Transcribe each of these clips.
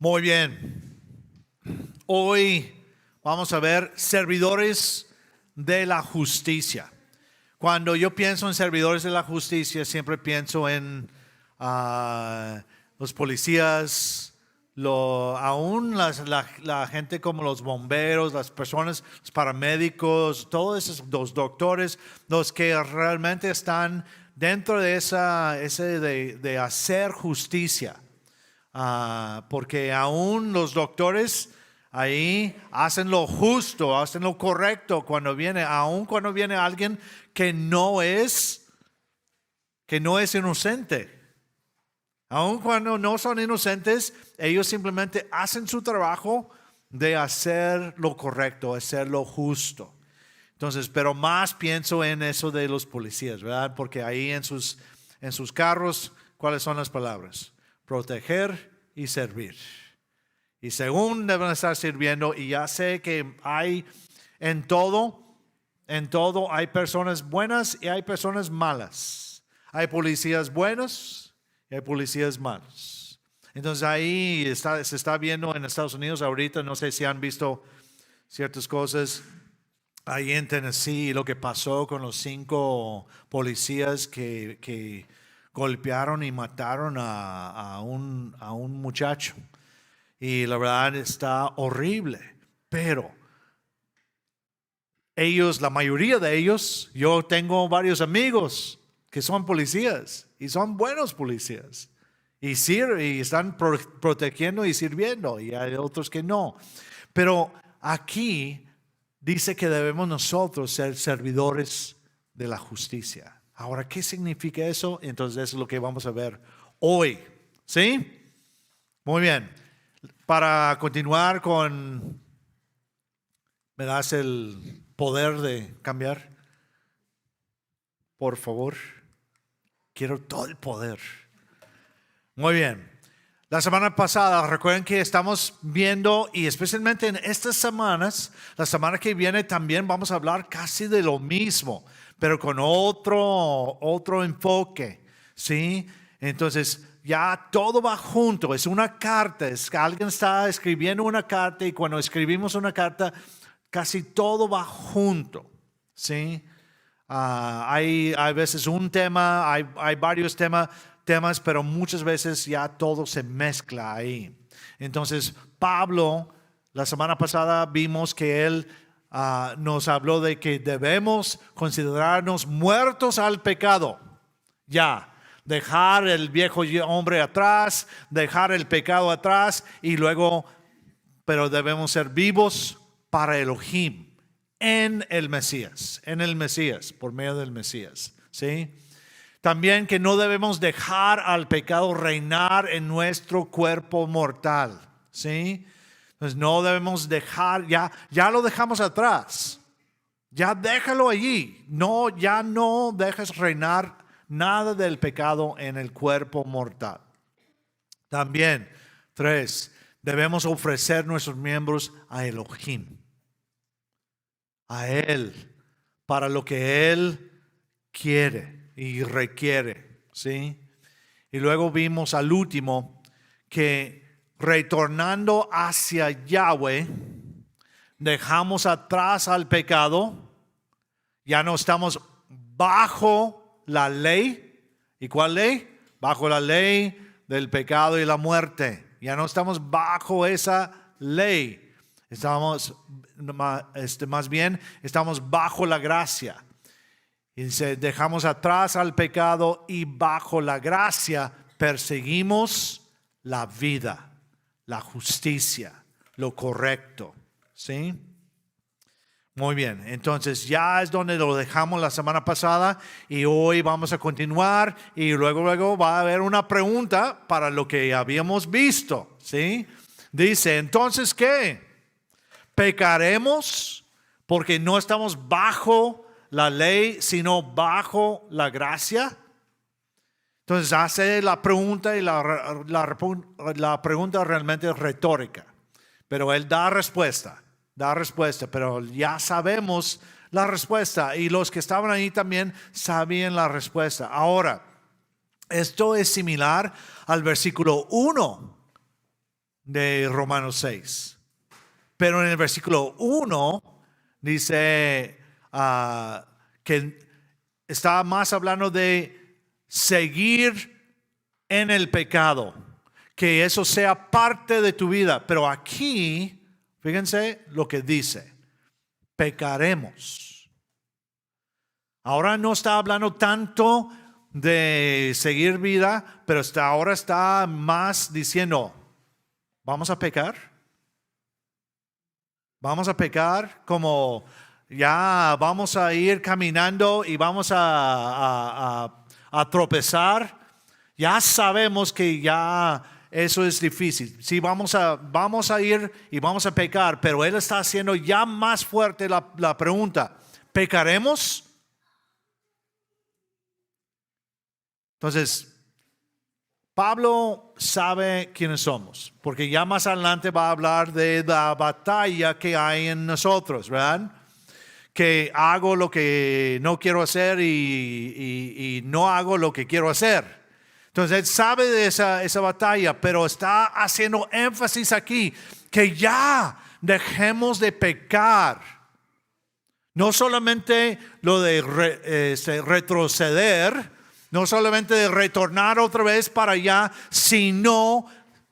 Muy bien. Hoy vamos a ver servidores de la justicia. Cuando yo pienso en servidores de la justicia, siempre pienso en los policías, aún la gente como los bomberos, las personas, los paramédicos, todos esos, los doctores, los que realmente están dentro de de hacer justicia. Porque aún los doctores ahí hacen lo justo, hacen lo correcto aún cuando viene alguien que no es inocente. Aún cuando no son inocentes, ellos simplemente hacen su trabajo de hacer lo correcto, hacer lo justo. Entonces, pero más pienso en eso de los policías, ¿verdad? Porque ahí en sus carros, ¿cuáles son las palabras? Proteger y servir. Y según deben estar sirviendo, y ya sé que hay en todo hay personas buenas y hay personas malas. Hay policías buenos y hay policías malos. Entonces ahí se está viendo en Estados Unidos ahorita, no sé si han visto ciertas cosas ahí en Tennessee, lo que pasó con los 5 policías que golpearon y mataron a un muchacho. Y la verdad está horrible. Pero la mayoría de ellos, yo tengo varios amigos que son policías y son buenos policías. Y están protegiendo y sirviendo. Y hay otros que no. Pero aquí dice que debemos nosotros ser servidores de la justicia. Ahora, ¿qué significa eso? Entonces, eso es lo que vamos a ver hoy. ¿Sí? Muy bien. Para continuar ¿me das el poder de cambiar? Por favor. Quiero todo el poder. Muy bien. La semana pasada, recuerden que estamos viendo, y especialmente en estas semanas, la semana que viene también vamos a hablar casi de lo mismo, pero con otro enfoque, ¿sí? Entonces, ya todo va junto, es una carta, alguien está escribiendo una carta y cuando escribimos una carta, casi todo va junto, ¿sí? Hay veces un tema, hay varios temas, pero muchas veces ya todo se mezcla ahí. Entonces, Pablo, la semana pasada vimos que él nos habló de que debemos considerarnos muertos al pecado. Ya, dejar el viejo hombre atrás, dejar el pecado atrás y luego, pero debemos ser vivos para Elohim. En el Mesías, por medio del Mesías, ¿sí? También que no debemos dejar al pecado reinar en nuestro cuerpo mortal, ¿sí? Entonces no debemos dejar, ya lo dejamos atrás, ya déjalo allí, ya no dejes reinar nada del pecado en el cuerpo mortal. También, 3, debemos ofrecer nuestros miembros a Elohim. A Él, para lo que Él quiere y requiere, ¿sí? Y luego vimos al último que retornando hacia Yahweh, dejamos atrás al pecado, ya no estamos bajo la ley. ¿Y cuál ley? Bajo la ley del pecado y la muerte. Ya no estamos bajo esa ley. Estamos más bien estamos bajo la gracia. Y dice, dejamos atrás al pecado y bajo la gracia perseguimos la vida, la justicia, lo correcto. ¿Sí? Muy bien, entonces ya es donde lo dejamos la semana pasada y hoy vamos a continuar y luego va a haber una pregunta para lo que habíamos visto. ¿Sí? Dice, entonces, ¿qué? ¿Pecaremos porque no estamos bajo la ley, sino bajo la gracia? Entonces hace la pregunta y la pregunta realmente es retórica. Pero él da respuesta, pero ya sabemos la respuesta y los que estaban ahí también sabían la respuesta. Ahora, esto es similar al versículo 1 de Romanos 6. Pero en el versículo 1 dice que está más hablando de seguir en el pecado, que eso sea parte de tu vida. Pero aquí, fíjense lo que dice: pecaremos. Ahora no está hablando tanto de seguir vida, pero ahora está más diciendo, ¿vamos a pecar? Vamos a pecar como ya vamos a ir caminando y vamos a tropezar. Ya sabemos que ya eso es difícil. Sí, vamos a ir y vamos a pecar, pero él está haciendo ya más fuerte la pregunta: ¿pecaremos? Entonces, Pablo sabe quiénes somos, porque ya más adelante va a hablar de la batalla que hay en nosotros, ¿verdad? Que hago lo que no quiero hacer y no hago lo que quiero hacer. Entonces, él sabe de esa batalla, pero está haciendo énfasis aquí, que ya dejemos de pecar. No solamente lo de retroceder, no solamente de retornar otra vez para allá, sino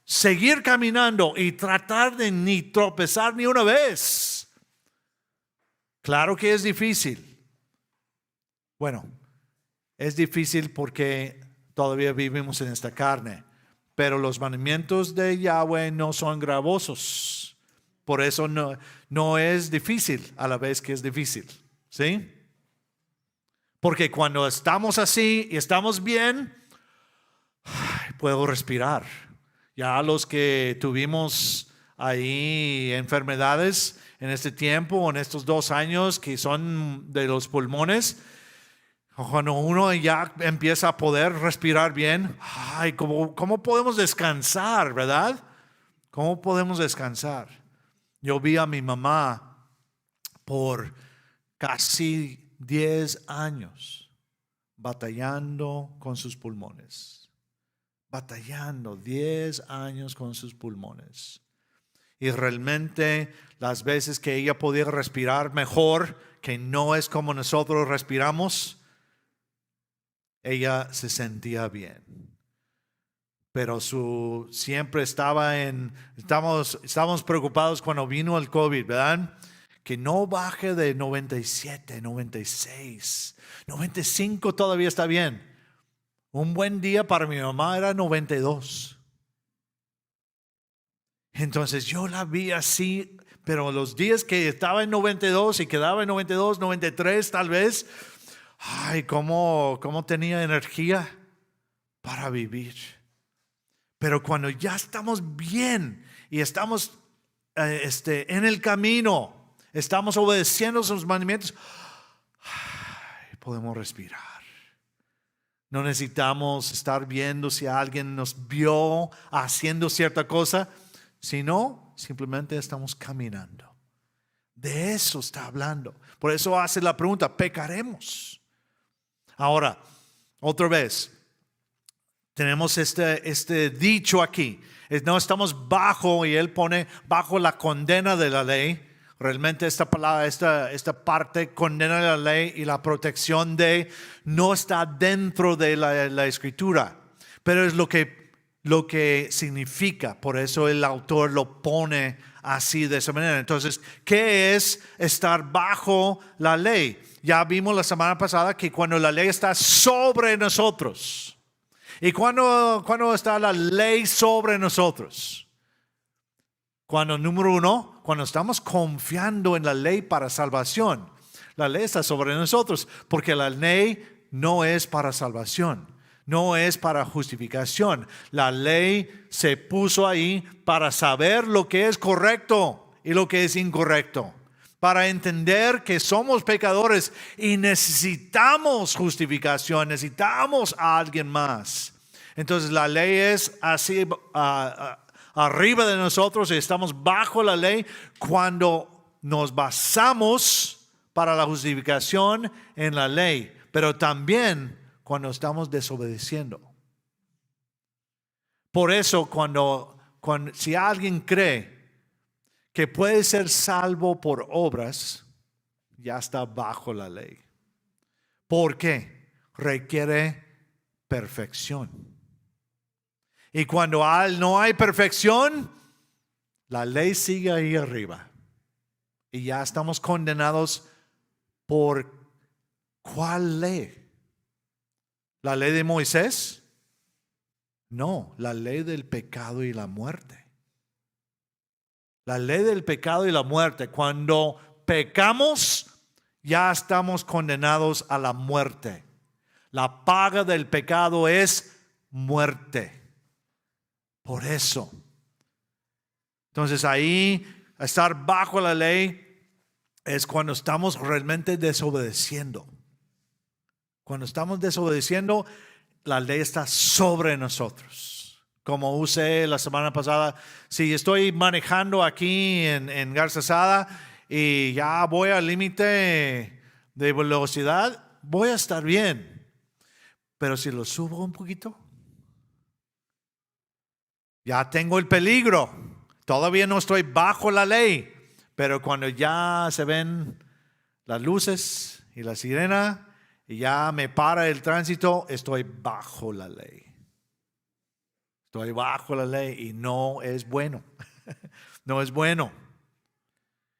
seguir caminando y tratar de ni tropezar ni una vez. Claro que es difícil. Bueno, es difícil porque todavía vivimos en esta carne, pero los mandamientos de Yahweh no son gravosos. Por eso no es difícil a la vez que es difícil, ¿sí? Porque cuando estamos así y estamos bien, puedo respirar. Ya los que tuvimos ahí enfermedades en este tiempo, en estos 2 años que son de los pulmones, cuando uno ya empieza a poder respirar bien, ¿cómo podemos descansar, verdad? ¿Cómo podemos descansar? Yo vi a mi mamá por casi 10 años batallando con sus pulmones. Batallando 10 años con sus pulmones. Y realmente las veces que ella podía respirar mejor, que no es como nosotros respiramos, ella se sentía bien. Pero siempre estábamos preocupados cuando vino el COVID, ¿verdad? Que no baje de 97, 96, 95 todavía está bien. Un buen día para mi mamá era 92. Entonces yo la vi así, pero los días que estaba en 92 y quedaba en 92, 93 tal vez, cómo tenía energía para vivir. Pero cuando ya estamos bien y estamos en el camino, estamos obedeciendo sus mandamientos, podemos respirar. No necesitamos estar viendo si alguien nos vio haciendo cierta cosa, sino simplemente estamos caminando. De eso está hablando. Por eso hace la pregunta: ¿pecaremos? Ahora, otra vez, tenemos este dicho aquí. No estamos bajo, y él pone bajo la condena de la ley. Realmente esta palabra, esta parte, condena de la ley y la protección de, no está dentro de la escritura, pero es lo que significa. Por eso el autor lo pone así, de esa manera. Entonces, ¿qué es estar bajo la ley? Ya vimos la semana pasada que cuando la ley está sobre nosotros. ¿Y cuando está la ley sobre nosotros? Cuando, número 1, cuando estamos confiando en la ley para salvación. La ley está sobre nosotros, porque la ley no es para salvación, no es para justificación. La ley se puso ahí para saber lo que es correcto y lo que es incorrecto, para entender que somos pecadores y necesitamos justificación, necesitamos a alguien más. Entonces la ley es así arriba de nosotros y estamos bajo la ley cuando nos basamos para la justificación en la ley, pero también cuando estamos desobedeciendo. Por eso cuando si alguien cree que puede ser salvo por obras, ya está bajo la ley. ¿Por qué? Requiere perfección. Y cuando no hay perfección, la ley sigue ahí arriba. Y ya estamos condenados por ¿cuál ley? ¿La ley de Moisés? No, la ley del pecado y la muerte. La ley del pecado y la muerte. Cuando pecamos, ya estamos condenados a la muerte. La paga del pecado es muerte. Por eso. Entonces ahí, estar bajo la ley es cuando estamos realmente desobedeciendo. Cuando estamos desobedeciendo, la ley está sobre nosotros. Como usé la semana pasada, si estoy manejando aquí en Garzazada y ya voy al límite de velocidad, voy a estar bien. Pero si lo subo un poquito, ya tengo el peligro. Todavía no estoy bajo la ley. Pero cuando ya se ven las luces y la sirena y ya me para el tránsito, estoy bajo la ley. Estoy bajo la ley y no es bueno. No es bueno.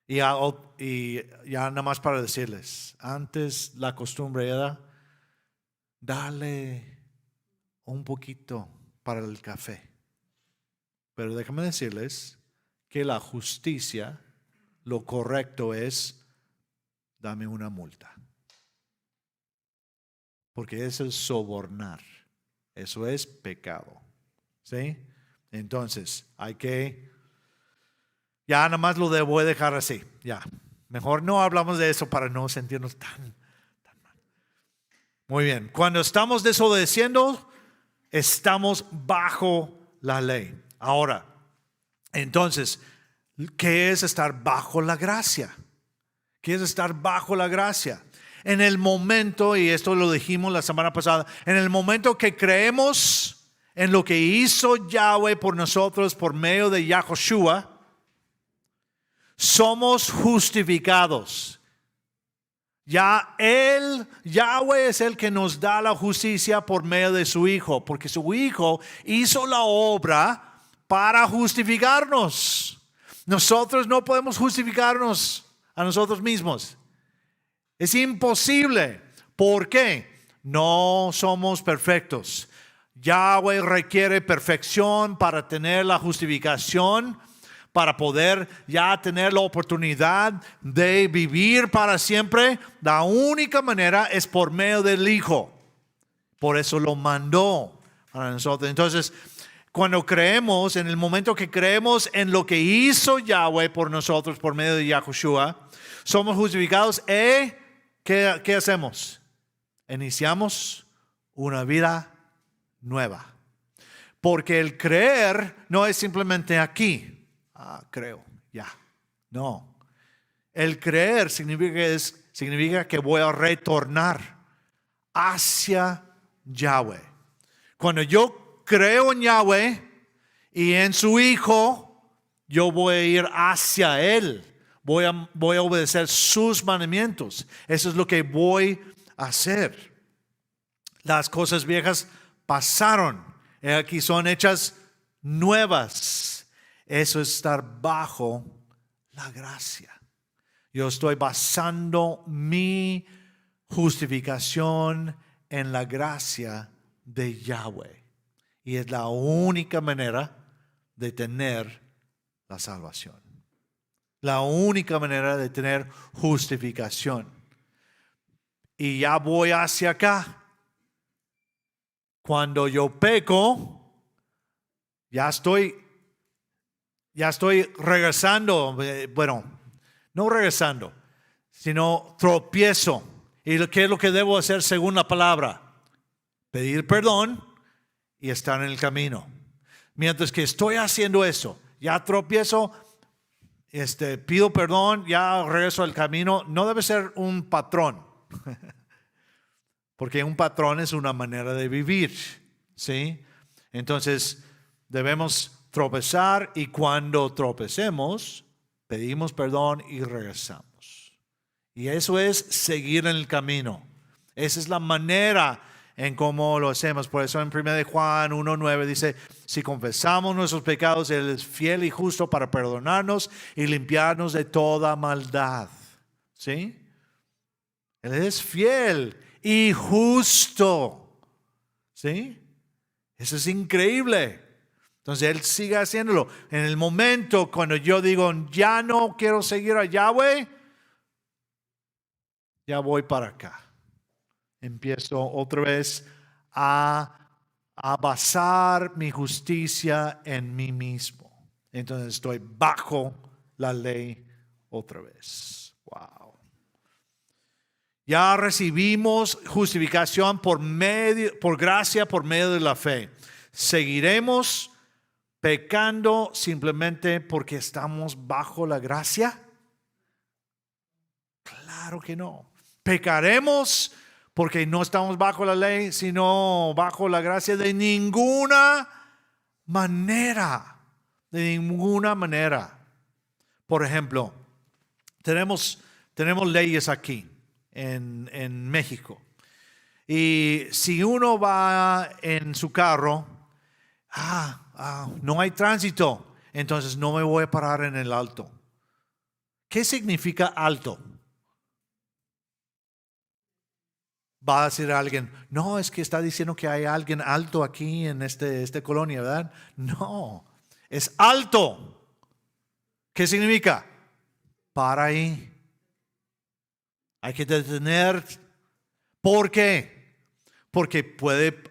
Y ya nada más para decirles, antes la costumbre era darle un poquito para el café. Pero déjame decirles que la justicia, lo correcto es, dame una multa. Porque eso es sobornar. Eso es pecado. ¿Sí? Entonces, ya nada más lo voy a dejar así. Ya. Mejor no hablamos de eso para no sentirnos tan mal. Muy bien. Cuando estamos desobedeciendo, estamos bajo la ley. Ahora, entonces, ¿qué es estar bajo la gracia? ¿Qué es estar bajo la gracia? En el momento, y esto lo dijimos la semana pasada, en el momento que creemos en lo que hizo Yahweh por nosotros por medio de Yahushua, somos justificados. Ya Yahweh es el que nos da la justicia por medio de su Hijo, porque su Hijo hizo la obra para justificarnos. Nosotros no podemos justificarnos a nosotros mismos. Es imposible. ¿Por qué? No somos perfectos. Yahweh requiere perfección para tener la justificación, para poder ya tener la oportunidad de vivir para siempre. La única manera es por medio del Hijo. Por eso lo mandó a nosotros. Entonces, cuando creemos, en el momento que creemos en lo que hizo Yahweh por nosotros por medio de Yahushua, somos justificados. ¿Qué hacemos? Iniciamos una vida nueva. Porque el creer no es simplemente aquí. Creo, ya. No. El creer significa que voy a retornar hacia Yahweh. Cuando yo creo en Yahweh y en su Hijo, yo voy a ir hacia Él. Voy a obedecer sus mandamientos. Eso es lo que voy a hacer. Las cosas viejas pasaron. Aquí son hechas nuevas. Eso es estar bajo la gracia. Yo estoy basando mi justificación en la gracia de Yahweh. Y es la única manera de tener la salvación. La única manera de tener justificación. Y ya voy hacia acá. Cuando yo peco, ya estoy regresando. Bueno, no regresando, sino tropiezo. ¿Y qué es lo que debo hacer según la palabra? Pedir perdón y estar en el camino. Mientras que estoy haciendo eso, ya tropiezo, pido perdón, ya regreso al camino. No debe ser un patrón. Porque un patrón es una manera de vivir, ¿sí? Entonces, debemos tropezar y cuando tropecemos, pedimos perdón y regresamos. Y eso es seguir en el camino. Esa es la manera en cómo lo hacemos. Por eso en 1 Juan 1:9 dice, si confesamos nuestros pecados, Él es fiel y justo para perdonarnos y limpiarnos de toda maldad. ¿Sí? Él es fiel y justo. ¿Sí? Eso es increíble. Entonces Él sigue haciéndolo. En el momento cuando yo digo, ya no quiero seguir a Yahweh, ya voy para acá. Empiezo otra vez a basar mi justicia en mí mismo. Entonces estoy bajo la ley otra vez. Wow. Ya recibimos justificación por gracia, por medio de la fe. ¿Seguiremos pecando simplemente porque estamos bajo la gracia? Claro que no. ¿Pecaremos porque no estamos bajo la ley, sino bajo la gracia? De ninguna manera. De ninguna manera. Por ejemplo, tenemos leyes aquí en México. Y si uno va en su carro, no hay tránsito, entonces no me voy a parar en el alto. ¿Qué significa alto? Va a decir alguien, no, es que está diciendo que hay alguien alto aquí en esta colonia, ¿verdad? No, es alto. ¿Qué significa? Para ahí. Hay que detener. ¿Por qué? Porque puede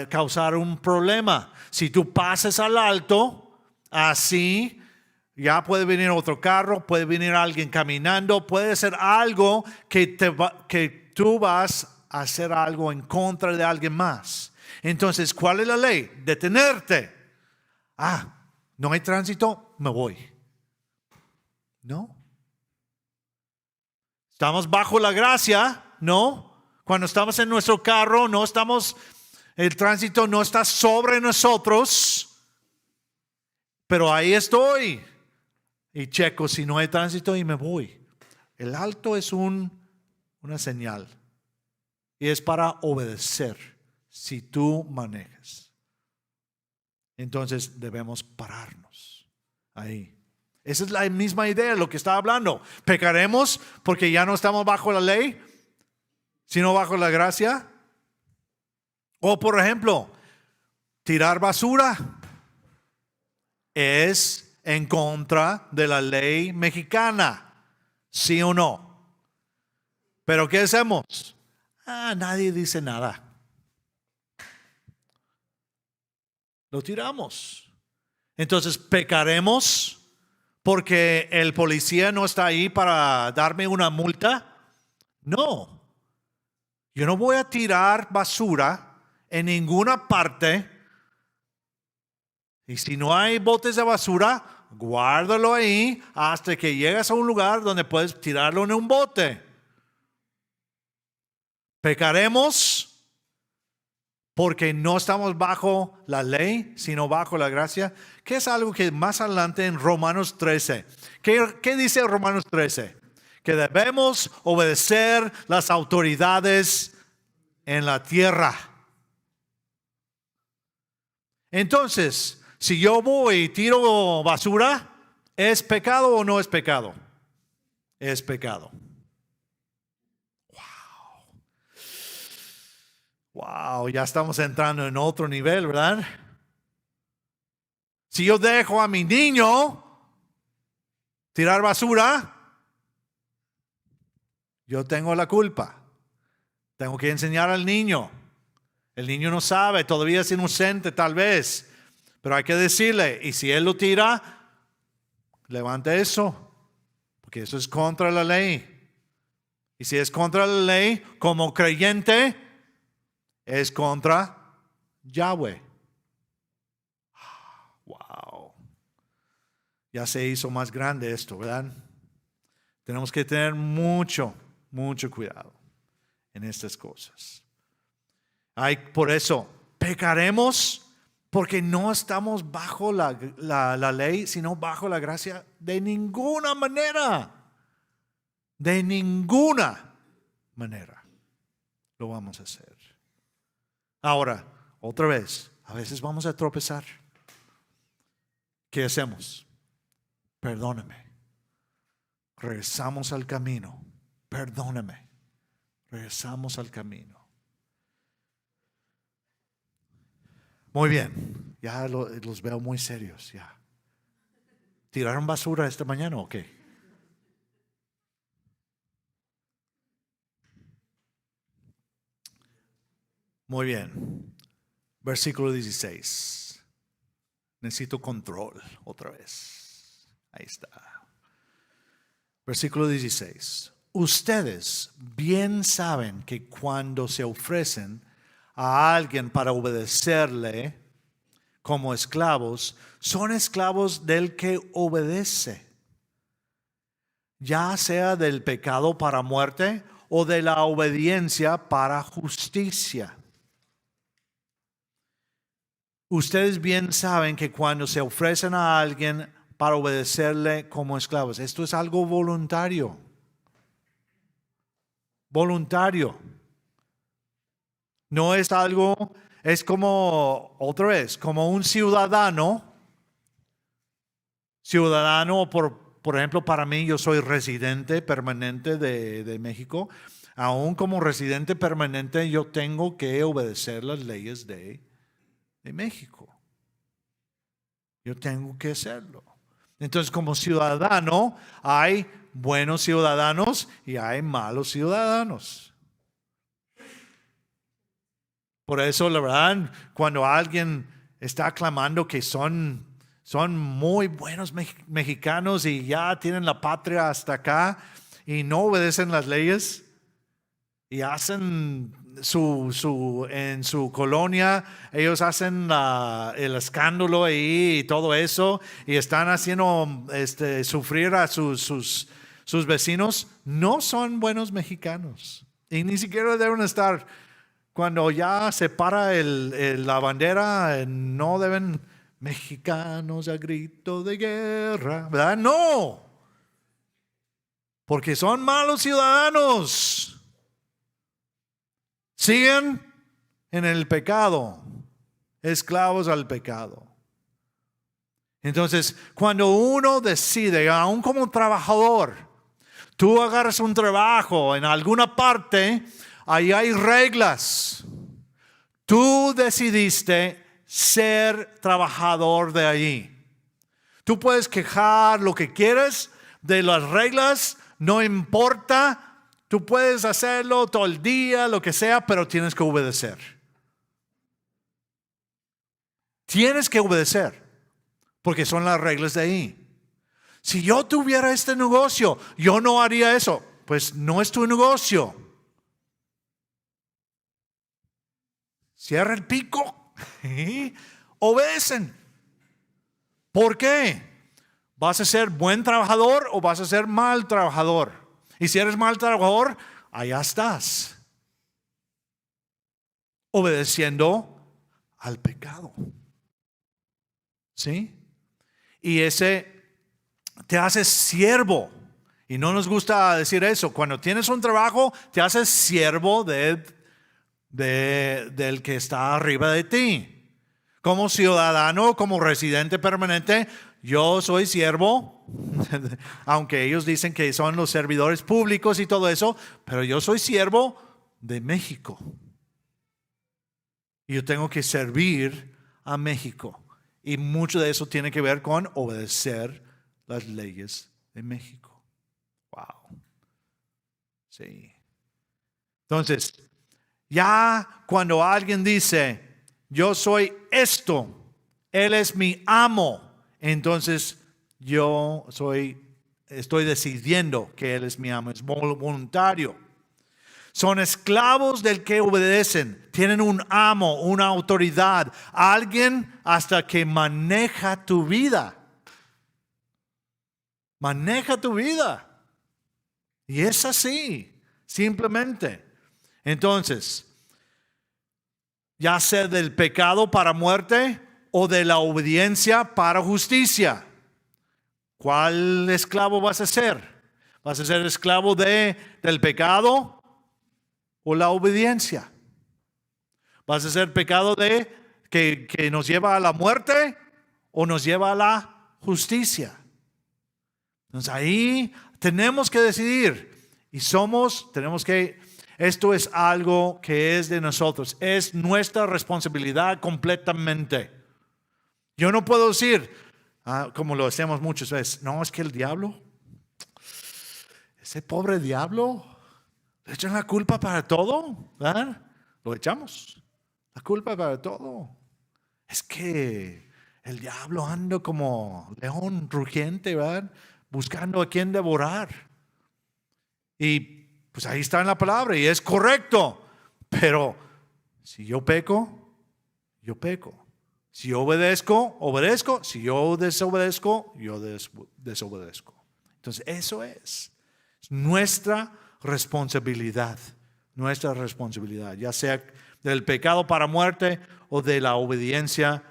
causar un problema. Si tú pasas al alto, así, ya puede venir otro carro, puede venir alguien caminando, puede ser algo que tú vas a hacer algo en contra de alguien más. Entonces, ¿cuál es la ley? Detenerte. No hay tránsito, me voy. No. Estamos bajo la gracia, ¿no? Cuando estamos en nuestro carro, el tránsito no está sobre nosotros, pero ahí estoy. Y checo si no hay tránsito y me voy. El alto es una señal. Y es para obedecer si tú manejas. Entonces debemos pararnos ahí. Esa es la misma idea de lo que estaba hablando. ¿Pecaremos porque ya no estamos bajo la ley, sino bajo la gracia? O por ejemplo, tirar basura es en contra de la ley mexicana, ¿sí o no? Pero ¿qué hacemos? Nadie dice nada. Lo tiramos. Entonces, ¿pecaremos porque el policía no está ahí para darme una multa? No. Yo no voy a tirar basura en ninguna parte. Y si no hay botes de basura, guárdalo ahí hasta que llegas a un lugar donde puedes tirarlo en un bote. ¿Pecaremos porque no estamos bajo la ley, sino bajo la gracia? Que es algo que más adelante en Romanos 13. ¿Qué dice Romanos 13? Que debemos obedecer las autoridades en la tierra. Entonces, si yo voy y tiro basura, ¿es pecado o no es pecado? Es pecado. Wow, ya estamos entrando en otro nivel, ¿verdad? Si yo dejo a mi niño tirar basura, yo tengo la culpa. Tengo que enseñar al niño. El niño no sabe, todavía es inocente tal vez, pero hay que decirle, y si él lo tira, levante eso, porque eso es contra la ley. Y si es contra la ley, como creyente, es contra Yahweh. Wow. Ya se hizo más grande esto, ¿verdad? Tenemos que tener mucho cuidado en estas cosas. Por eso, pecaremos Porque no estamos bajo la ley, sino bajo la gracia de ninguna manera. De ninguna manera lo vamos a hacer. Ahora, otra vez, a veces vamos a tropezar. ¿Qué hacemos? Perdóname. Regresamos al camino. Perdóname. Regresamos al camino. Muy bien. Ya los veo muy serios. Ya. ¿Tiraron basura esta mañana o qué? Muy bien. Versículo 16. Necesito control otra vez. Ahí está. Versículo 16. Ustedes bien saben que cuando se ofrecen a alguien para obedecerle como esclavos, son esclavos del que obedece, ya sea del pecado para muerte o de la obediencia para justicia. Ustedes bien saben que cuando se ofrecen a alguien para obedecerle como esclavos, esto es algo voluntario. Voluntario. No es algo, es como, otra vez, como un ciudadano. Ciudadano, por ejemplo, para mí, yo soy residente permanente de México. Aún como residente permanente, yo tengo que obedecer las leyes de México. Yo tengo que hacerlo. Entonces, como ciudadano, hay buenos ciudadanos y hay malos ciudadanos. Por eso, la verdad, cuando alguien está clamando que son muy buenos mexicanos y ya tienen la patria hasta acá y no obedecen las leyes y hacen en su colonia, ellos hacen el escándalo ahí y todo eso y están haciendo sufrir a sus vecinos, no son buenos mexicanos y ni siquiera deben estar. Cuando ya se para la bandera, no deben mexicanos a grito de guerra, ¿verdad? No, porque son malos ciudadanos. Siguen en el pecado, esclavos al pecado. Entonces, cuando uno decide, aún como trabajador, tú agarras un trabajo en alguna parte, ahí hay reglas. Tú decidiste ser trabajador de allí. Tú puedes quejar lo que quieres de las reglas, no importa. Tú puedes hacerlo todo el día, lo que sea, pero tienes que obedecer. Tienes que obedecer, porque son las reglas de ahí. Si yo tuviera este negocio, yo no haría eso. Pues no es tu negocio. Cierra el pico. Obedecen. ¿Por qué? ¿Vas a ser buen trabajador o vas a ser mal trabajador? Y si eres mal trabajador, allá estás. Obedeciendo al pecado. ¿Sí? Y ese te hace siervo. Y no nos gusta decir eso. Cuando tienes un trabajo, te haces siervo del que está arriba de ti. Como ciudadano, como residente permanente, yo soy siervo, aunque ellos dicen que son los servidores públicos y todo eso, pero yo soy siervo de México. Y yo tengo que servir a México. Y mucho de eso tiene que ver con obedecer las leyes de México. Wow. Sí. Entonces, ya cuando alguien dice, yo soy esto, Él es mi amo, entonces yo estoy decidiendo que Él es mi amo, es voluntario. Son esclavos del que obedecen, tienen un amo, una autoridad, alguien hasta que maneja tu vida. Maneja tu vida. Y es así, simplemente. Entonces, ya sea del pecado para muerte o de la obediencia para justicia. ¿Cuál esclavo vas a ser? ¿Vas a ser esclavo del pecado o la obediencia? ¿Vas a ser pecado que nos lleva a la muerte o nos lleva a la justicia? Entonces ahí tenemos que decidir esto es algo que es de nosotros, es nuestra responsabilidad completamente. Yo no puedo decir, como lo hacemos muchas veces, no, es que el diablo, ese pobre diablo, le echan la culpa para todo, ¿verdad? Lo echamos, la culpa para todo. Es que el diablo anda como león rugiente, ¿verdad? Buscando a quien devorar. Y pues ahí está en la palabra y es correcto. Pero si yo peco, yo peco. Si yo obedezco, obedezco. Si yo desobedezco, yo desobedezco. Entonces eso es nuestra responsabilidad. Nuestra responsabilidad, ya sea del pecado para muerte o de la obediencia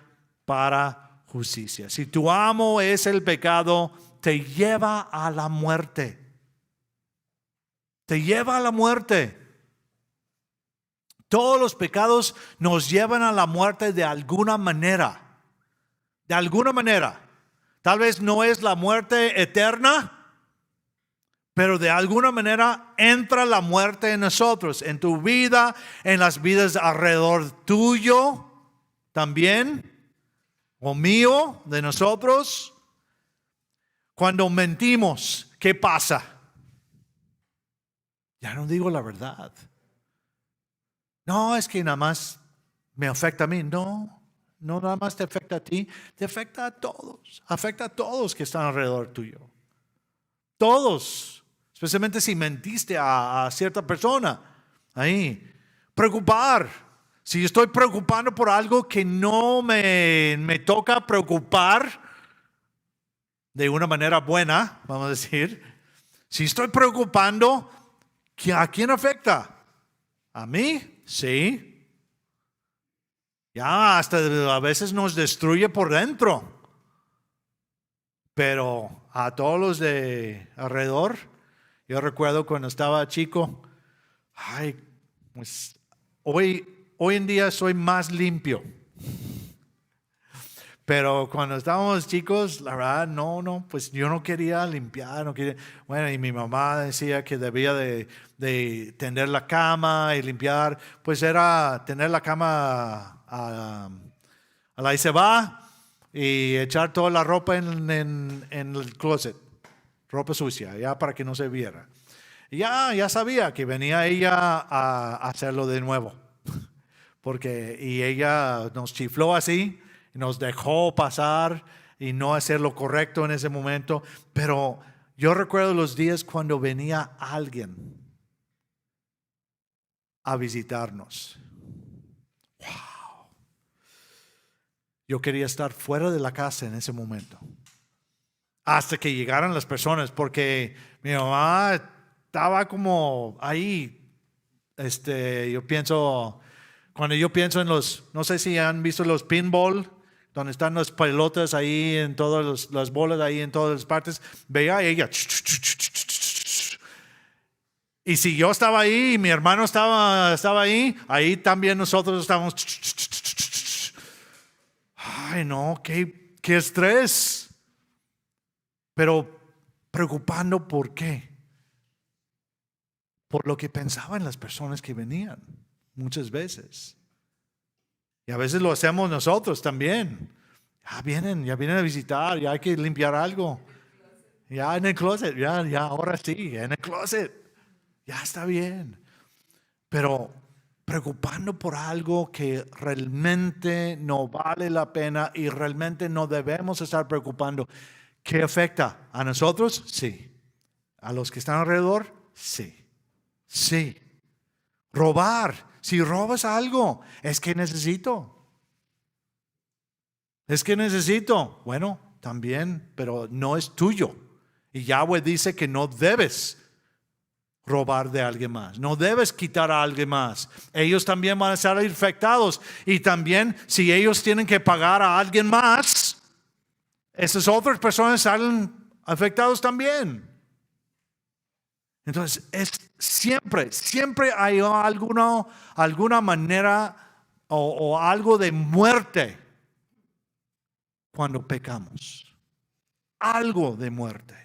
para justicia. Si tu amo es el pecado, te lleva a la muerte. Te lleva a la muerte. Todos los pecados nos llevan a la muerte de alguna manera. De alguna manera. Tal vez no es la muerte eterna, pero de alguna manera entra la muerte en nosotros, en tu vida, en las vidas alrededor tuyo también, o mío, de nosotros. Cuando mentimos, ¿qué pasa? Ya no digo la verdad. No, es que nada más me afecta a mí. No nada más te afecta a ti, te afecta a todos. Afecta a todos que están alrededor tuyo. Todos. Especialmente si mentiste a cierta persona. Ahí. Preocupar. Si estoy preocupando por algo que no me toca preocupar de una manera buena, vamos a decir. Si estoy preocupando, ¿a quién afecta? ¿A mí? Sí. Ya hasta a veces nos destruye por dentro. Pero a todos los de alrededor, yo recuerdo cuando estaba chico, pues hoy en día soy más limpio. Pero cuando estábamos chicos, la verdad, pues yo no quería limpiar, no quería. Bueno, y mi mamá decía que debía de tender la cama y limpiar, pues era tener la cama a la y se va y echar toda la ropa en el closet, ropa sucia, ya para que no se viera. Y ya sabía que venía ella a hacerlo de nuevo, y ella nos chifló así. Nos dejó pasar y no hacer lo correcto en ese momento. Pero yo recuerdo los días cuando venía alguien a visitarnos. Wow. Yo quería estar fuera de la casa en ese momento. Hasta que llegaran las personas, porque mi mamá estaba como ahí. Cuando yo pienso en no sé si han visto los pinball, donde están las pelotas ahí en todas las bolas ahí en todas las partes, veía a ella. Y si yo estaba ahí y mi hermano estaba ahí también nosotros estábamos. Ay, no, qué estrés. Pero preocupando, ¿por qué? Por lo que pensaban las personas que venían, muchas veces. Y a veces lo hacemos nosotros también. Ya vienen a visitar, ya hay que limpiar algo. Ya en el closet, ya ahora sí, en el closet. Ya está bien. Pero preocupando por algo que realmente no vale la pena y realmente no debemos estar preocupando. ¿Qué afecta? ¿A nosotros? Sí. ¿A los que están alrededor? Sí. Sí. Robar. Si robas algo, es que necesito. Bueno, también, pero no es tuyo. Y Yahweh dice que no debes robar de alguien más. No debes quitar a alguien más. Ellos también van a ser infectados. Y también si ellos tienen que pagar a alguien más, esas otras personas salen afectados también. Entonces, siempre hay alguna manera o algo de muerte cuando pecamos. Algo de muerte.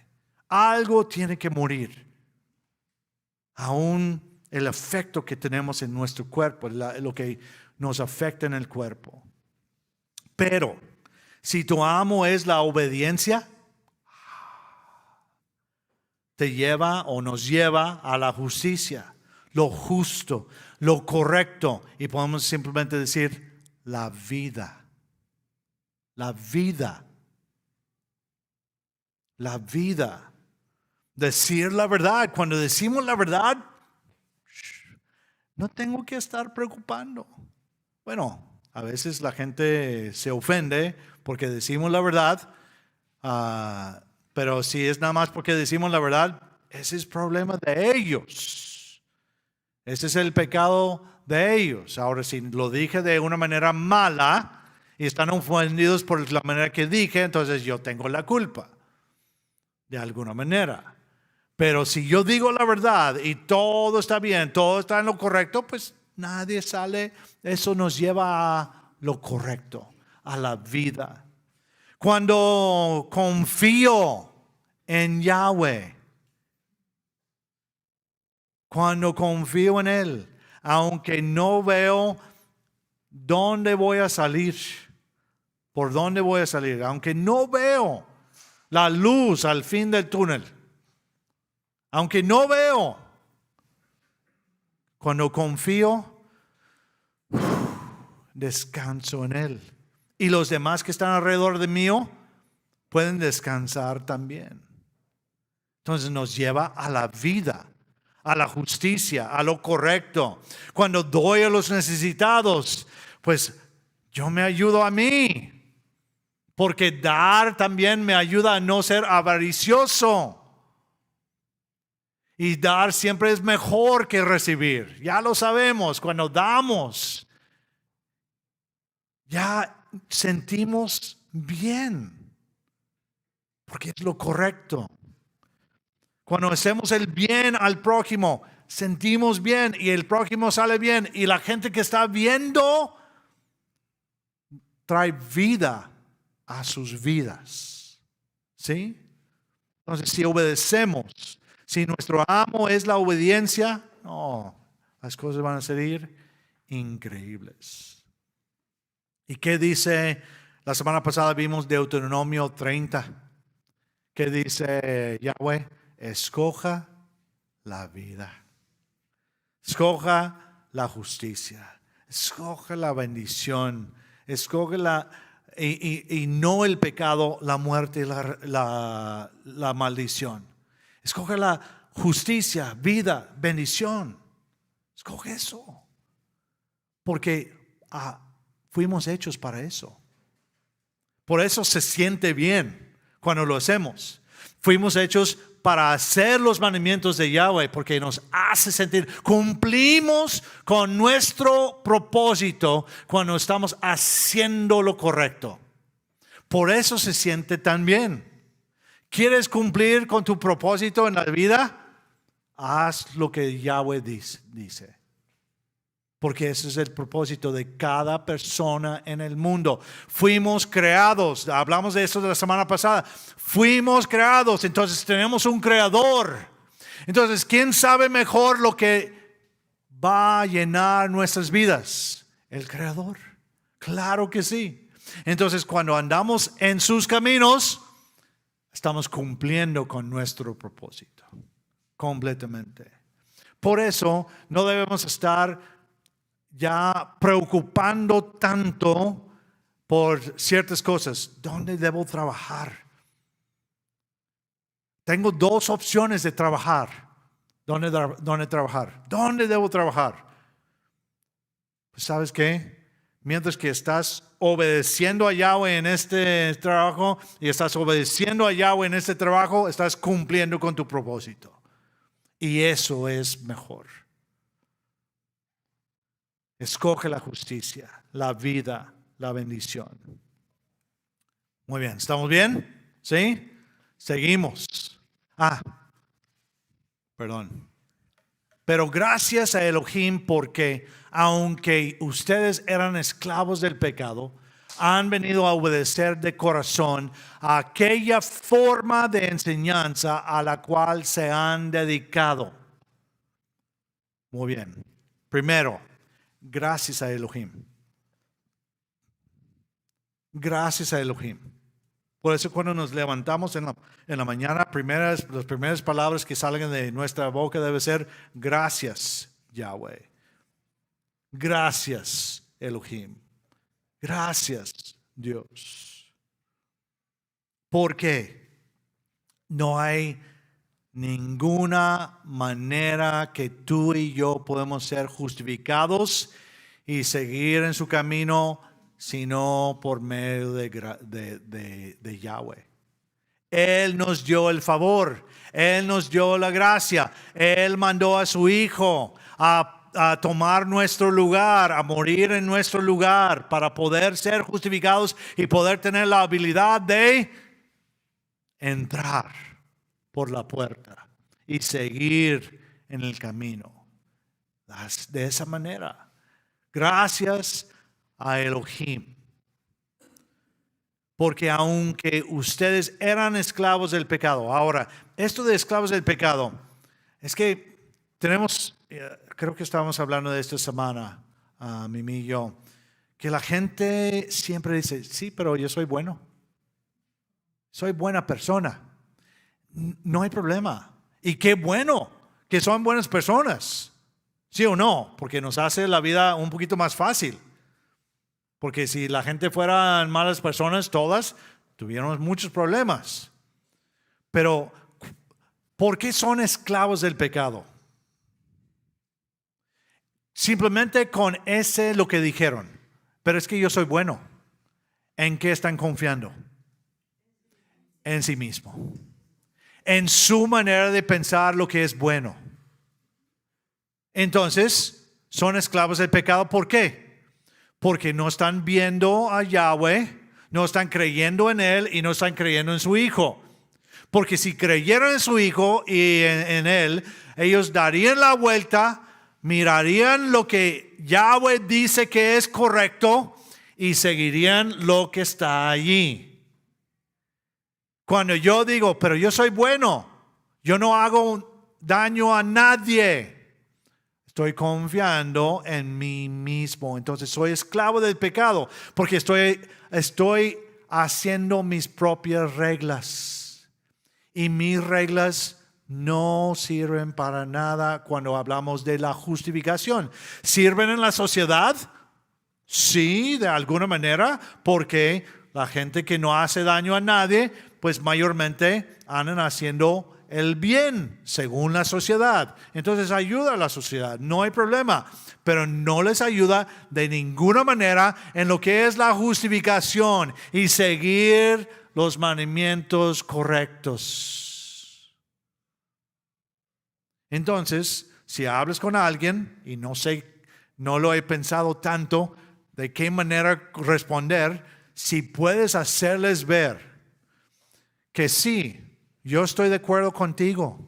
Algo tiene que morir. Aún el efecto que tenemos en nuestro cuerpo, lo que nos afecta en el cuerpo. Pero, si tu amo es la obediencia, te lleva o nos lleva a la justicia, lo justo, lo correcto. Y podemos simplemente decir, la vida. La vida. La vida. Decir la verdad. Cuando decimos la verdad, no tengo que estar preocupando. Bueno, a veces la gente se ofende porque decimos la verdad. Pero si es nada más porque decimos la verdad, ese es el problema de ellos. Ese es el pecado de ellos. Ahora, si lo dije de una manera mala y están ofendidos por la manera que dije, entonces yo tengo la culpa. De alguna manera. Pero si yo digo la verdad y todo está bien, todo está en lo correcto, pues nadie sale. Eso nos lleva a lo correcto, a la vida. Cuando confío en Yahweh, cuando confío en Él, aunque no veo dónde voy a salir, por dónde voy a salir, aunque no veo la luz al fin del túnel, aunque no veo, cuando confío, descanso en Él. Y los demás que están alrededor de mí pueden descansar también. Entonces nos lleva a la vida, a la justicia, a lo correcto. Cuando doy a los necesitados, pues yo me ayudo a mí. Porque dar también me ayuda a no ser avaricioso. Y dar siempre es mejor que recibir. Ya lo sabemos, cuando damos, ya sentimos bien, porque es lo correcto. Cuando hacemos el bien al prójimo, sentimos bien y el prójimo sale bien y la gente que está viendo trae vida a sus vidas. ¿Sí? Entonces, si obedecemos, si nuestro amo es la obediencia, no, las cosas van a ser increíbles. ¿Y qué dice? La semana pasada vimos Deuteronomio 30. ¿Qué dice Yahweh? Escoja la vida. Escoja la justicia. Escoja la bendición. Escoja y no el pecado, la muerte y la maldición. Escoge la justicia, vida, bendición. Escoge eso. Porque fuimos hechos para eso. Por eso se siente bien cuando lo hacemos. Fuimos hechos para hacer los mandamientos de Yahweh porque nos hace sentir, cumplimos con nuestro propósito cuando estamos haciendo lo correcto. Por eso se siente tan bien. ¿Quieres cumplir con tu propósito en la vida? Haz lo que Yahweh dice. Porque ese es el propósito de cada persona en el mundo. Fuimos creados, hablamos de eso de la semana pasada. Fuimos creados, entonces tenemos un creador. Entonces, ¿quién sabe mejor lo que va a llenar nuestras vidas? El creador. Claro que sí. Entonces, cuando andamos en sus caminos, estamos cumpliendo con nuestro propósito. Completamente. Por eso, no debemos estar ya preocupando tanto por ciertas cosas. ¿Dónde debo trabajar? Tengo dos opciones de trabajar. ¿Dónde trabajar? ¿Dónde debo trabajar? Pues ¿sabes qué? Mientras que estás obedeciendo a Yahweh en este trabajo y estás obedeciendo a Yahweh en este trabajo, estás cumpliendo con tu propósito. Y eso es mejor. Escoge la justicia, la vida, la bendición. Muy bien, ¿estamos bien? ¿Sí? Seguimos. Perdón. Pero gracias a Elohim, porque aunque ustedes eran esclavos del pecado, han venido a obedecer de corazón a aquella forma de enseñanza a la cual se han dedicado. Muy bien. Primero, gracias a Elohim. Gracias a Elohim. Por eso cuando nos levantamos en la mañana, las primeras palabras que salgan de nuestra boca debe ser gracias, Yahweh. Gracias, Elohim. Gracias, Dios. Porque no hay ninguna manera que tú y yo podemos ser justificados y seguir en su camino sino por medio de Yahweh. Él nos dio el favor, Él nos dio la gracia, Él mandó a su Hijo a tomar nuestro lugar, a morir en nuestro lugar para poder ser justificados y poder tener la habilidad de entrar por la puerta y seguir en el camino. De esa manera, gracias a Elohim. Porque aunque ustedes eran esclavos del pecado, ahora, esto de esclavos del pecado, es que tenemos, creo que estábamos hablando de esta semana, Mimi y yo, que la gente siempre dice, sí, pero yo soy bueno, soy buena persona. No hay problema. Y qué bueno que son buenas personas, ¿sí o no? Porque nos hace la vida un poquito más fácil. Porque si la gente fueran malas personas, todas, tuviéramos muchos problemas. Pero, ¿por qué son esclavos del pecado? Simplemente con ese lo que dijeron. Pero es que yo soy bueno. ¿En qué están confiando? En sí mismo. En su manera de pensar lo que es bueno. Entonces, son esclavos del pecado. ¿Por qué? Porque no están viendo a Yahweh, no están creyendo en Él y no están creyendo en su Hijo. Porque si creyeran en su Hijo y en Él, ellos darían la vuelta, mirarían lo que Yahweh dice que es correcto y seguirían lo que está allí. Cuando yo digo, pero yo soy bueno, yo no hago daño a nadie. Estoy confiando en mí mismo. Entonces soy esclavo del pecado porque estoy haciendo mis propias reglas. Y mis reglas no sirven para nada cuando hablamos de la justificación. ¿Sirven en la sociedad? Sí, de alguna manera, porque la gente que no hace daño a nadie, pues mayormente andan haciendo el bien según la sociedad. Entonces ayuda a la sociedad, no hay problema, pero no les ayuda de ninguna manera en lo que es la justificación y seguir los mandamientos correctos. Entonces, si hablas con alguien y no lo he pensado tanto de qué manera responder, si puedes hacerles ver que sí, yo estoy de acuerdo contigo.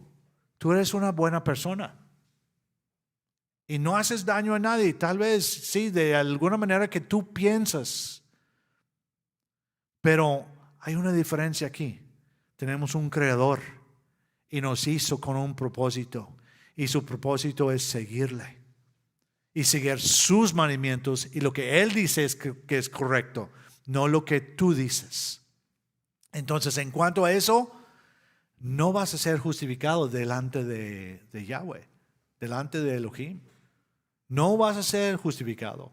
Tú eres una buena persona. Y no haces daño a nadie. Tal vez sí, de alguna manera que tú piensas. Pero hay una diferencia aquí. Tenemos un creador y nos hizo con un propósito. Y su propósito es seguirle. Y seguir sus mandamientos y lo que Él dice que es correcto. No lo que tú dices. Entonces, en cuanto a eso, no vas a ser justificado delante de Yahweh, delante de Elohim. No vas a ser justificado.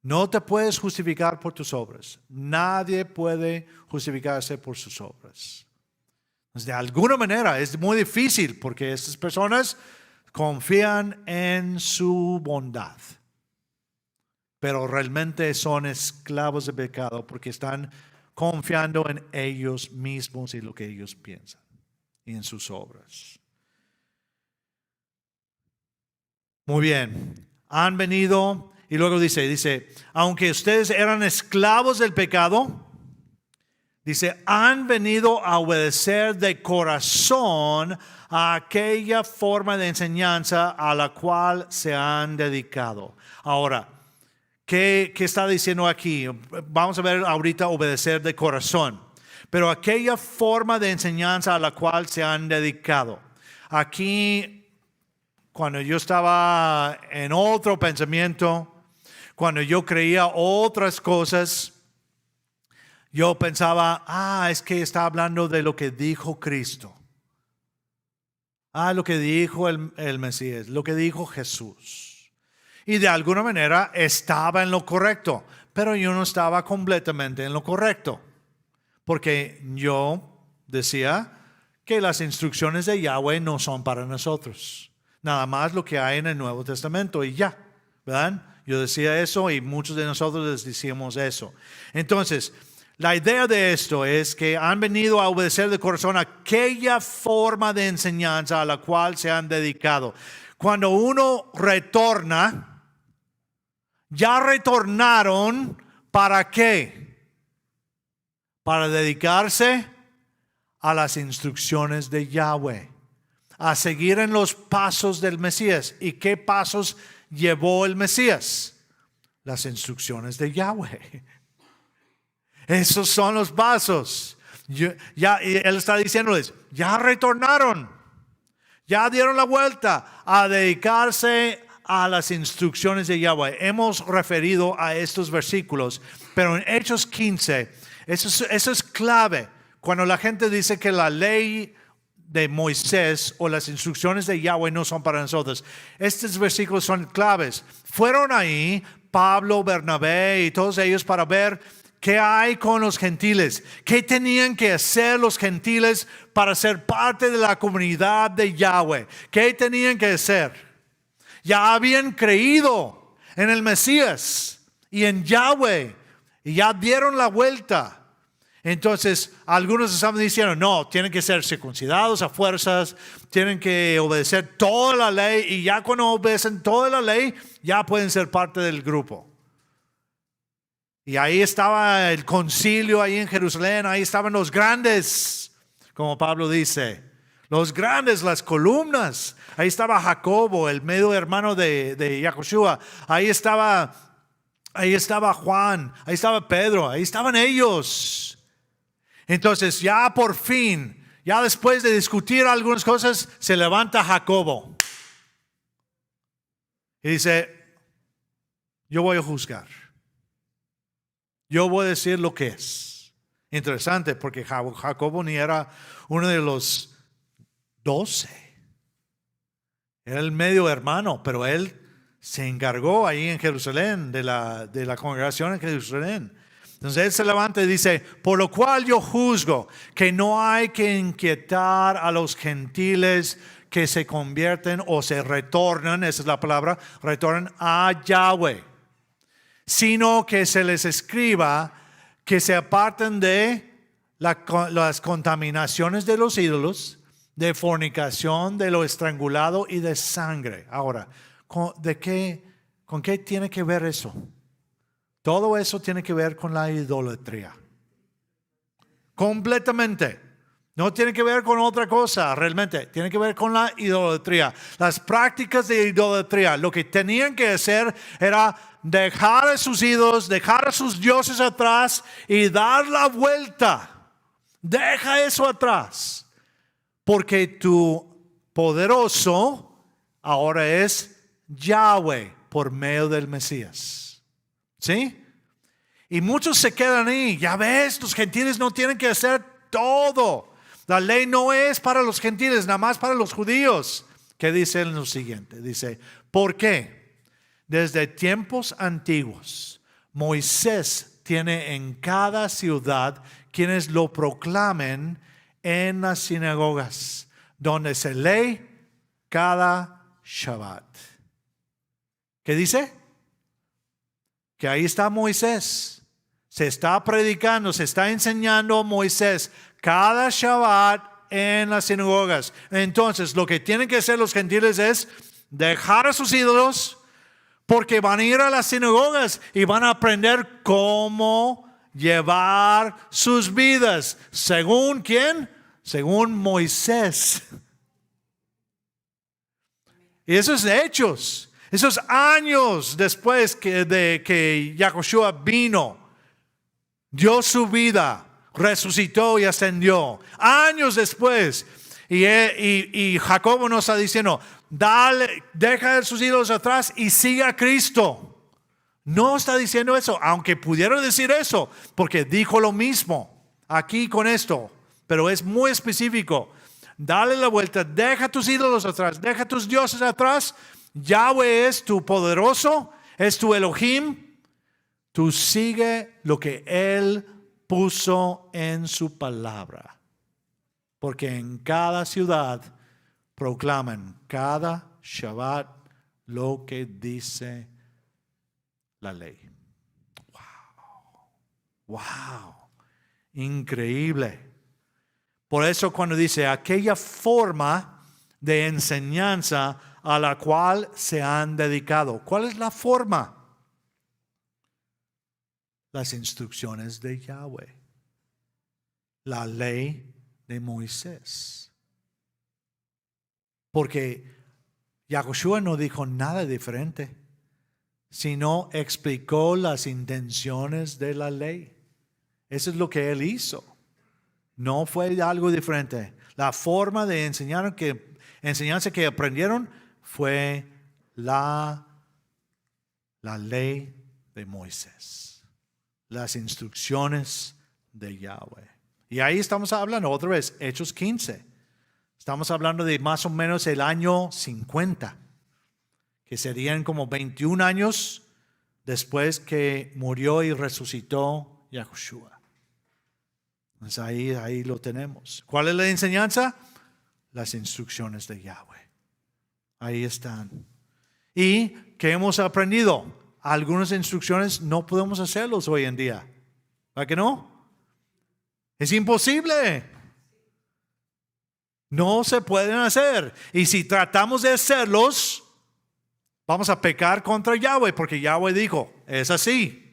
No te puedes justificar por tus obras. Nadie puede justificarse por sus obras. Pues de alguna manera es muy difícil porque estas personas confían en su bondad. Pero realmente son esclavos de pecado porque están confiando en ellos mismos y lo que ellos piensan y en sus obras. Muy bien. Han venido, y luego dice, aunque ustedes eran esclavos del pecado, dice, han venido a obedecer de corazón a aquella forma de enseñanza a la cual se han dedicado. Ahora, ¿qué está diciendo aquí? Vamos a ver ahorita obedecer de corazón. Pero aquella forma de enseñanza a la cual se han dedicado. Aquí, cuando yo estaba en otro pensamiento, cuando yo creía otras cosas, yo pensaba, es que está hablando de lo que dijo Cristo. Lo que dijo el Mesías, lo que dijo Jesús. Y de alguna manera estaba en lo correcto, pero yo no estaba completamente en lo correcto. Porque yo decía que las instrucciones de Yahweh no son para nosotros. Nada más lo que hay en el Nuevo Testamento y ya, ¿verdad? Yo decía eso y muchos de nosotros les decíamos eso. Entonces, la idea de esto es que han venido a obedecer de corazón aquella forma de enseñanza a la cual se han dedicado. Cuando uno retorna, ya retornaron, ¿para qué? Para dedicarse a las instrucciones de Yahweh, a seguir en los pasos del Mesías. ¿Y qué pasos llevó el Mesías? Las instrucciones de Yahweh. Esos son los pasos. Y él está diciéndoles, ya retornaron, ya dieron la vuelta a dedicarse a las instrucciones de Yahweh. Hemos referido a estos versículos, pero en Hechos 15, eso es clave. Cuando la gente dice que la ley de Moisés o las instrucciones de Yahweh no son para nosotros, estos versículos son claves. Fueron ahí Pablo, Bernabé y todos ellos para ver qué hay con los gentiles, qué tenían que hacer los gentiles para ser parte de la comunidad de Yahweh, qué tenían que hacer. Ya habían creído en el Mesías y en Yahweh y ya dieron la vuelta. Entonces, algunos estaban diciendo, no, tienen que ser circuncidados a fuerzas, tienen que obedecer toda la ley y ya cuando obedecen toda la ley, ya pueden ser parte del grupo. Y ahí estaba el concilio ahí en Jerusalén, ahí estaban los grandes, como Pablo dice, los grandes, las columnas. Ahí estaba Jacobo, el medio hermano de Yahushua. Ahí estaba Juan, ahí estaba Pedro, ahí estaban ellos. Entonces ya por fin, ya después de discutir algunas cosas, se levanta Jacobo. Y dice, yo voy a juzgar. Yo voy a decir lo que es. Interesante porque Jacobo ni era uno de los 12. Era el medio hermano, pero él se encargó ahí en Jerusalén, de la congregación en Jerusalén. Entonces él se levanta y dice, por lo cual yo juzgo que no hay que inquietar a los gentiles que se convierten o se retornan, esa es la palabra, retornan a Yahweh, sino que se les escriba que se aparten de las contaminaciones de los ídolos, de fornicación, de lo estrangulado y de sangre. Ahora, ¿con qué tiene que ver eso? Todo eso tiene que ver con la idolatría. Completamente. No tiene que ver con otra cosa, realmente. Tiene que ver con la idolatría. Las prácticas de idolatría. Lo que tenían que hacer era dejar a sus ídolos, dejar a sus dioses atrás y dar la vuelta. Deja eso atrás. Porque tu poderoso ahora es Yahweh por medio del Mesías. ¿Sí? Y muchos se quedan ahí. Ya ves, los gentiles no tienen que hacer todo. La ley no es para los gentiles, nada más para los judíos. ¿Qué dice en lo siguiente? Dice, ¿por qué? Desde tiempos antiguos, Moisés tiene en cada ciudad quienes lo proclamen en las sinagogas, donde se lee cada Shabbat. ¿Qué dice? Que ahí está Moisés. Se está predicando, se está enseñando Moisés cada Shabbat en las sinagogas. Entonces, lo que tienen que hacer los gentiles es dejar a sus ídolos, porque van a ir a las sinagogas y van a aprender cómo llevar sus vidas. ¿Según quién? Según Moisés. Y eso es Hechos. Esos años después de que Yahushua vino, dio su vida, resucitó y ascendió. Años después. Y Jacobo nos está diciendo, deja sus ídolos atrás y sigue a Cristo. No está diciendo eso, aunque pudiera decir eso, porque dijo lo mismo aquí con esto, pero es muy específico. Dale la vuelta, deja tus ídolos atrás, deja tus dioses atrás. Yahweh es tu poderoso, es tu Elohim. Tú sigue lo que Él puso en su palabra. Porque en cada ciudad proclaman cada Shabbat lo que dice la ley. Wow. Wow. Increíble. Por eso cuando dice aquella forma de enseñanza a la cual se han dedicado. ¿Cuál es la forma? Las instrucciones de Yahweh. La ley de Moisés. Porque Yahushua no dijo nada diferente, sino explicó las intenciones de la ley. Eso es lo que Él hizo. No fue algo diferente. La forma de enseñanza que aprendieron fue la ley de Moisés. Las instrucciones de Yahweh. Y ahí estamos hablando otra vez, Hechos 15. Estamos hablando de más o menos el año 50, que serían como 21 años después que murió y resucitó Yahushua. Entonces ahí lo tenemos. ¿Cuál es la enseñanza? Las instrucciones de Yahweh. Ahí están. ¿Y qué hemos aprendido? Algunas instrucciones no podemos hacerlos hoy en día. ¿Verdad que no? Es imposible. No se pueden hacer. Y si tratamos de hacerlos, vamos a pecar contra Yahweh, porque Yahweh dijo, es así.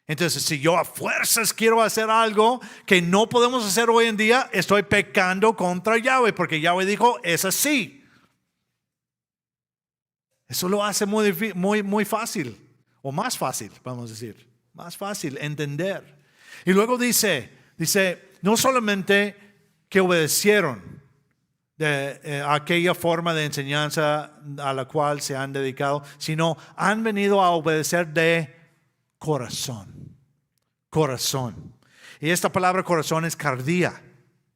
Entonces, si yo a fuerzas quiero hacer algo que no podemos hacer hoy en día, estoy pecando contra Yahweh, porque Yahweh dijo, es así. Eso lo hace muy fácil, o más fácil, vamos a decir, más fácil entender. Y luego dice, no solamente que obedecieron de aquella forma de enseñanza a la cual se han dedicado, sino han venido a obedecer de corazón. Corazón. Y esta palabra corazón es cardia,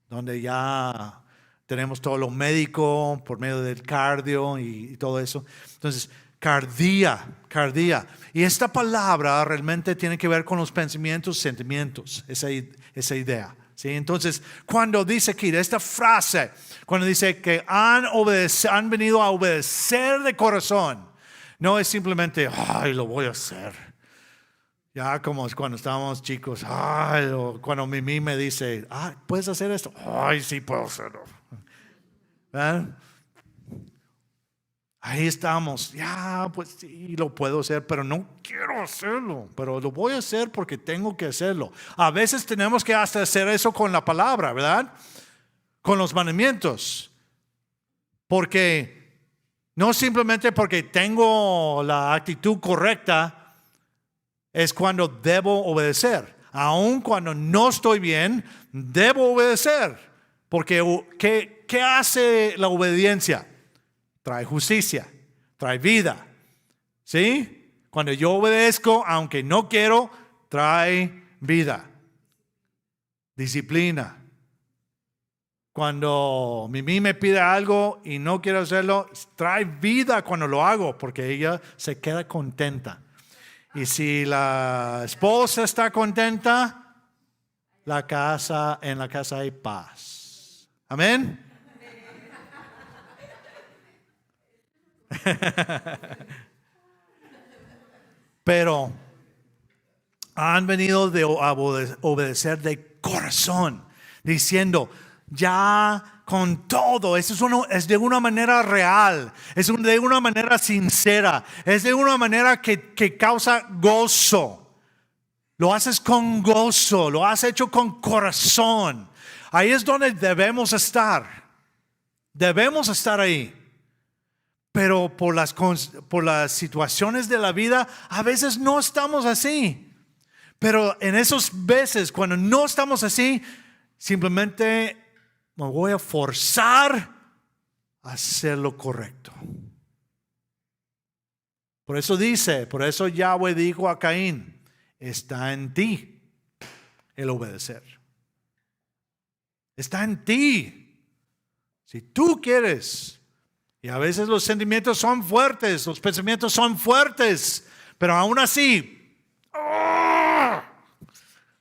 donde ya tenemos todo lo médico por medio del cardio y todo eso. Entonces, cardia. Y esta palabra realmente tiene que ver con los pensamientos, sentimientos, esa idea. ¿Sí? Entonces, cuando dice aquí, esta frase, cuando dice que han venido a obedecer de corazón, no es simplemente, lo voy a hacer. Ya como cuando estábamos chicos, o cuando Mimi me dice, ¿puedes hacer esto? Sí puedo hacerlo. ¿Verdad? Ahí estamos, pues sí, lo puedo hacer, pero no quiero hacerlo, pero lo voy a hacer porque tengo que hacerlo. A veces tenemos que hasta hacer eso con la palabra, ¿verdad? Con los mandamientos. Porque no simplemente porque tengo la actitud correcta, es cuando debo obedecer. Aun cuando no estoy bien, debo obedecer. Porque ¿qué hace la obediencia? Trae justicia, trae vida. ¿Sí? Cuando yo obedezco, aunque no quiero, trae vida. Disciplina. Cuando Mimi me pide algo y no quiero hacerlo, trae vida cuando lo hago, porque ella se queda contenta. Y si la esposa está contenta, en la casa hay paz. Amén. Pero han venido a obedecer de corazón, diciendo, ya con todo. Eso es de una manera real, es de una manera sincera, es de una manera que causa gozo. Lo haces con gozo, lo has hecho con corazón. Ahí es donde debemos estar. Debemos estar ahí. Pero por las situaciones de la vida, a veces no estamos así. Pero en esas veces, cuando no estamos así, simplemente me voy a forzar a hacer lo correcto. Por eso Yahweh dijo a Caín, está en ti el obedecer. Está en ti. Si tú quieres. Y a veces los sentimientos son fuertes, los pensamientos son fuertes, pero aún así,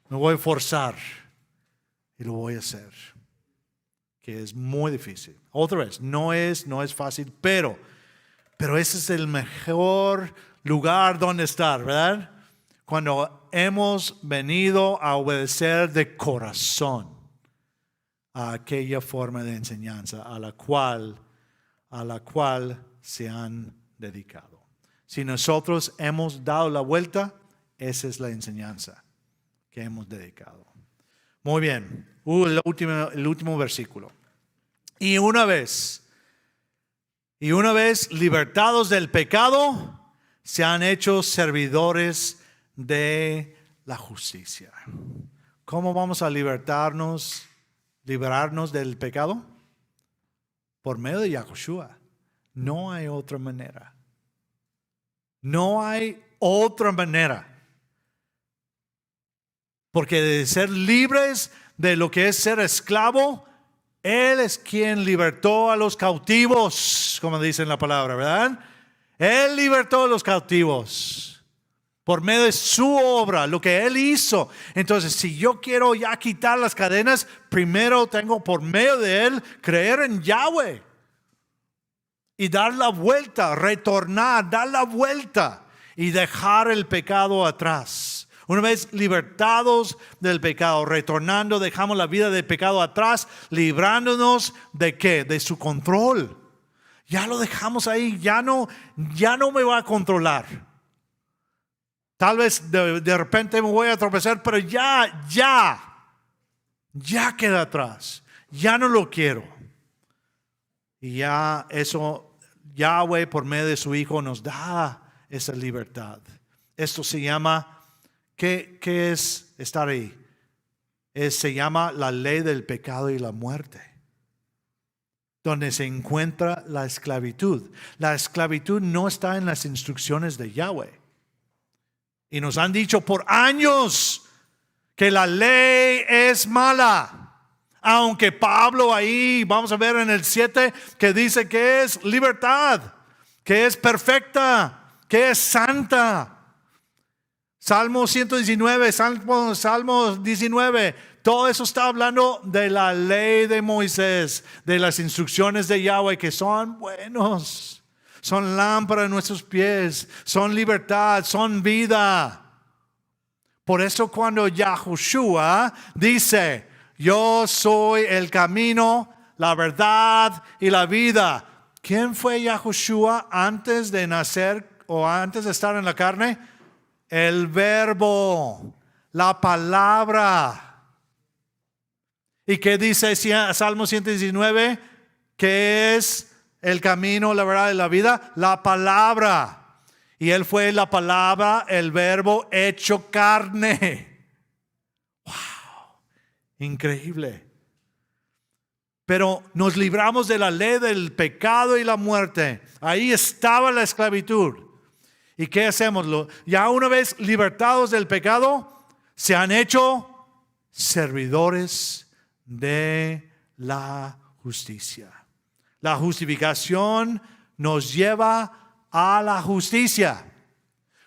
me voy a forzar y lo voy a hacer, que es muy difícil. Otra vez, no es fácil, pero ese es el mejor lugar donde estar, ¿verdad? Cuando hemos venido a obedecer de corazón a aquella forma de enseñanza a la cual se han dedicado. Si nosotros hemos dado la vuelta, esa es la enseñanza que hemos dedicado. Muy bien, el último versículo. Y una vez libertados del pecado, se han hecho servidores de la justicia. ¿Cómo vamos a liberarnos del pecado? Por medio de Yahushua. No hay otra manera. No hay otra manera. Porque de ser libres de lo que es ser esclavo, Él es quien libertó a los cautivos, como dice en la palabra, ¿verdad? Él libertó a los cautivos por medio de su obra, lo que Él hizo. Entonces, si yo quiero ya quitar las cadenas, primero tengo por medio de Él creer en Yahweh y dar la vuelta, retornar, dar la vuelta y dejar el pecado atrás. Una vez libertados del pecado, retornando, dejamos la vida del pecado atrás, librándonos ¿de qué? De su control. Ya lo dejamos ahí, ya no me va a controlar. Tal vez de repente me voy a tropezar, pero ya queda atrás. Ya no lo quiero. Y ya eso, Yahweh por medio de su Hijo nos da esa libertad. Esto se llama, ¿qué es estar ahí? Se llama la ley del pecado y la muerte, donde se encuentra la esclavitud. La esclavitud no está en las instrucciones de Yahweh. Y nos han dicho por años que la ley es mala. Aunque Pablo ahí, vamos a ver en el 7, que dice que es libertad, que es perfecta, que es santa. Salmo 119, Salmo 19, todo eso está hablando de la ley de Moisés, de las instrucciones de Yahweh que son buenos. Son lámpara en nuestros pies, son libertad, son vida. Por eso cuando Yahushua dice, yo soy el camino, la verdad y la vida. ¿Quién fue Yahushua antes de nacer o antes de estar en la carne? El verbo, la palabra. ¿Y qué dice Salmo 119? ¿Qué es el camino, la verdad y la vida? La palabra. Y Él fue la palabra, el verbo hecho carne. ¡Wow! Increíble. Pero nos libramos de la ley del pecado y la muerte. Ahí estaba la esclavitud. ¿Y qué hacemos? Ya una vez libertados del pecado, se han hecho servidores de la justicia. La justificación nos lleva a la justicia.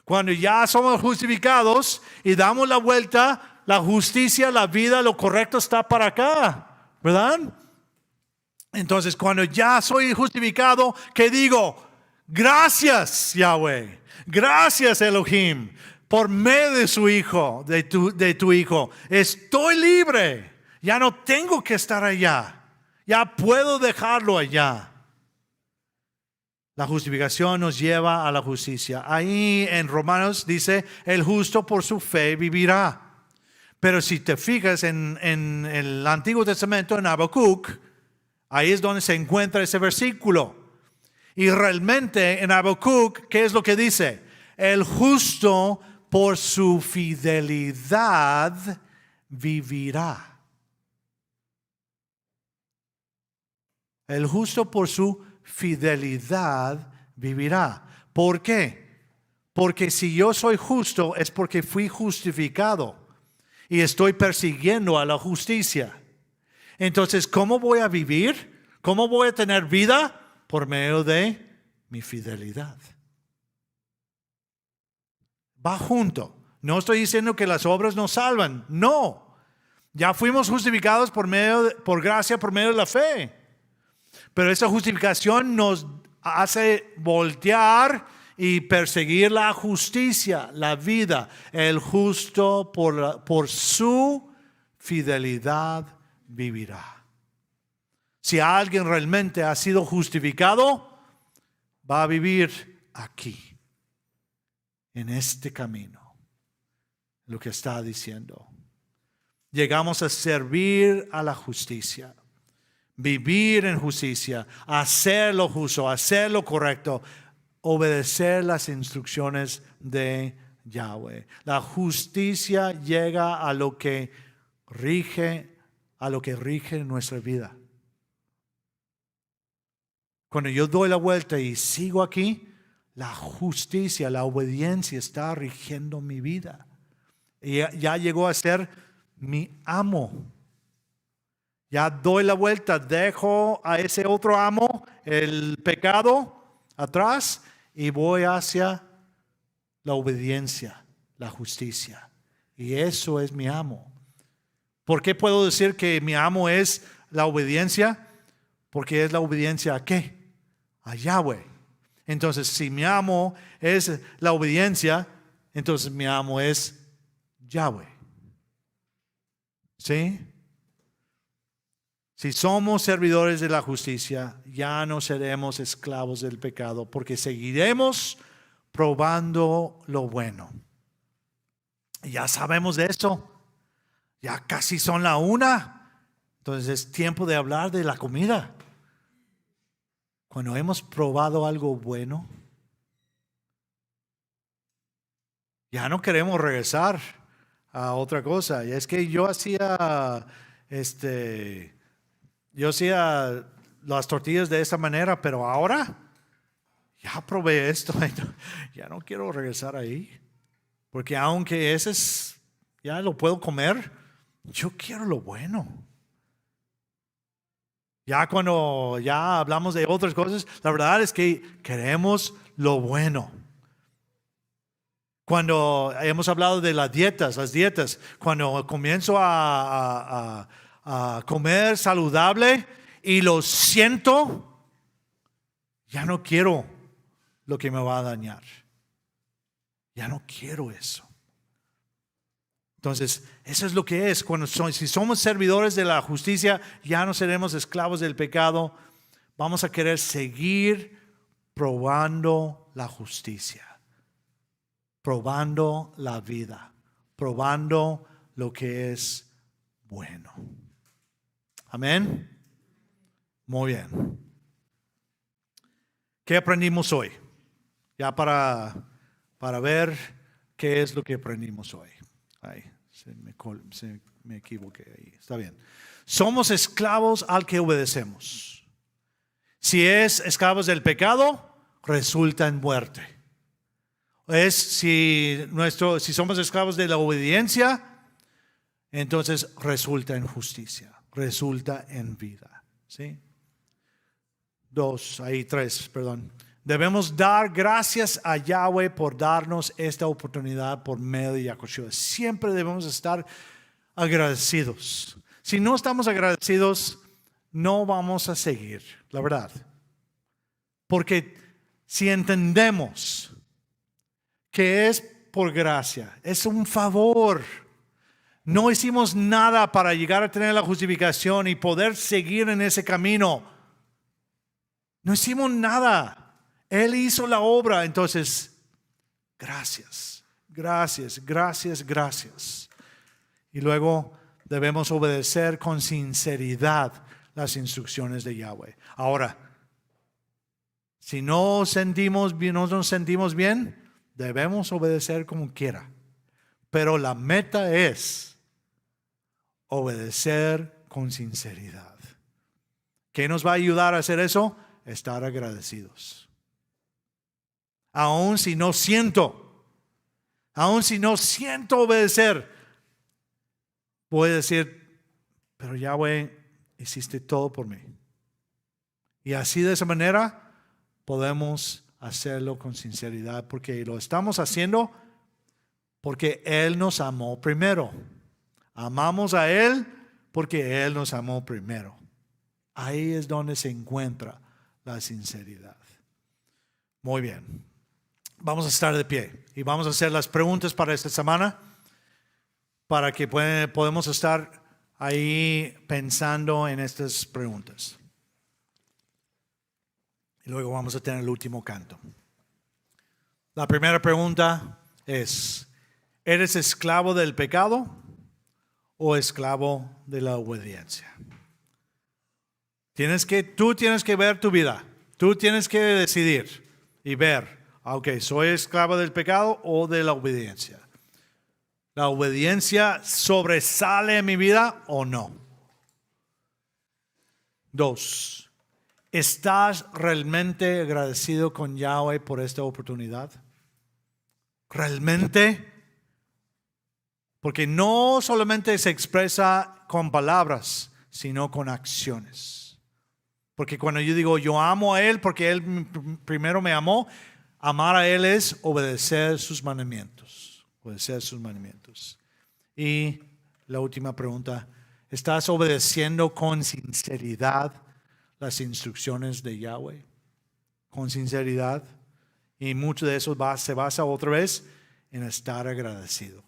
Cuando ya somos justificados y damos la vuelta, la justicia, la vida, lo correcto está para acá, ¿verdad? Entonces, cuando ya soy justificado, ¿qué digo? Gracias, Yahweh. Gracias, Elohim, por medio de su Hijo, de tu Hijo. Estoy libre. Ya no tengo que estar allá. Ya puedo dejarlo allá. La justificación nos lleva a la justicia. Ahí en Romanos dice, el justo por su fe vivirá. Pero si te fijas en el Antiguo Testamento, en Habacuc, ahí es donde se encuentra ese versículo. Y realmente en Habacuc, ¿qué es lo que dice? El justo por su fidelidad vivirá. El justo por su fidelidad vivirá. ¿Por qué? Porque si yo soy justo es porque fui justificado y estoy persiguiendo a la justicia. Entonces, ¿cómo voy a vivir? ¿Cómo voy a tener vida? Por medio de mi fidelidad. Va junto. No estoy diciendo que las obras nos salvan. No. Ya fuimos justificados por gracia, por medio de la fe. Pero esa justificación nos hace voltear y perseguir la justicia, la vida. El justo por su fidelidad vivirá. Si alguien realmente ha sido justificado, va a vivir aquí, en este camino. Lo que está diciendo. Llegamos a servir a la justicia. Vivir en justicia, hacer lo justo, hacer lo correcto, obedecer las instrucciones de Yahweh. La justicia llega a lo que rige nuestra vida. Cuando yo doy la vuelta y sigo aquí, la justicia, la obediencia está rigiendo mi vida. Y ya llegó a ser mi amo. Ya doy la vuelta, dejo a ese otro amo, el pecado, atrás y voy hacia la obediencia, la justicia. Y eso es mi amo. ¿Por qué puedo decir que mi amo es la obediencia? Porque es la obediencia ¿a qué? A Yahweh. Entonces, si mi amo es la obediencia, entonces mi amo es Yahweh. ¿Sí? Si somos servidores de la justicia, ya no seremos esclavos del pecado, porque seguiremos probando lo bueno. Ya sabemos de esto. Ya casi son la 1. Entonces es tiempo de hablar de la comida. Cuando hemos probado algo bueno, ya no queremos regresar a otra cosa. Y es que yo hacía las tortillas de esta manera, pero ahora ya probé esto. Ya no quiero regresar ahí. Porque aunque ya lo puedo comer, yo quiero lo bueno. Ya cuando ya hablamos de otras cosas, la verdad es que queremos lo bueno. Cuando hemos hablado de las dietas, cuando comienzo a comer saludable y lo siento, ya no quiero lo que me va a dañar. Ya no quiero eso. Entonces, eso es lo que es. Si somos servidores de la justicia, ya no seremos esclavos del pecado. Vamos a querer seguir probando la justicia, probando la vida, probando lo que es bueno. Amén. Muy bien. ¿Qué aprendimos hoy? Ya para ver qué es lo que aprendimos hoy. Ay, me equivoqué ahí. Está bien. Somos esclavos al que obedecemos. Si es esclavos del pecado, resulta en muerte. Si somos esclavos de la obediencia, entonces resulta en justicia, resulta en vida. ¿Sí? 3, perdón. Debemos dar gracias a Yahweh por darnos esta oportunidad por medio de Yahushua. Siempre debemos estar agradecidos. Si no estamos agradecidos, no vamos a seguir, la verdad. Porque si entendemos que es por gracia, es un favor, No hicimos nada para llegar a tener la justificación y poder seguir en ese camino. No hicimos nada. Él hizo la obra. Entonces, gracias, gracias, gracias, gracias. Y luego debemos obedecer con sinceridad las instrucciones de Yahweh. Ahora, si no nos sentimos bien, debemos obedecer como quiera. Pero la meta es obedecer con sinceridad. ¿Qué nos va a ayudar a hacer eso? Estar agradecidos. Aun si no siento obedecer, voy a decir, pero Yahweh, hiciste todo por mí. Y así de esa manera podemos hacerlo con sinceridad, porque lo estamos haciendo porque Él nos amó primero. Amamos a Él porque Él nos amó primero. Ahí es donde se encuentra la sinceridad. Muy bien. Vamos a estar de pie y vamos a hacer las preguntas para esta semana, para que podamos estar ahí pensando en estas preguntas. Y luego vamos a tener el último canto. La primera pregunta es: ¿eres esclavo del pecado o esclavo de la obediencia? Tú tienes que ver tu vida. Tú tienes que decidir y ver, ok, ¿soy esclavo del pecado o de la obediencia? ¿La obediencia sobresale en mi vida o no? 2. ¿Estás realmente agradecido con Yahweh por esta oportunidad? ¿Realmente? Porque no solamente se expresa con palabras, sino con acciones. Porque cuando yo digo yo amo a Él porque Él primero me amó, amar a Él es obedecer sus mandamientos. Obedecer sus mandamientos. Y la última pregunta: ¿estás obedeciendo con sinceridad las instrucciones de Yahweh? Con sinceridad. Y mucho de eso se basa otra vez en estar agradecido.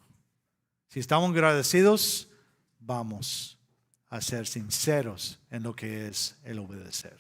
Si estamos agradecidos, vamos a ser sinceros en lo que es el obedecer.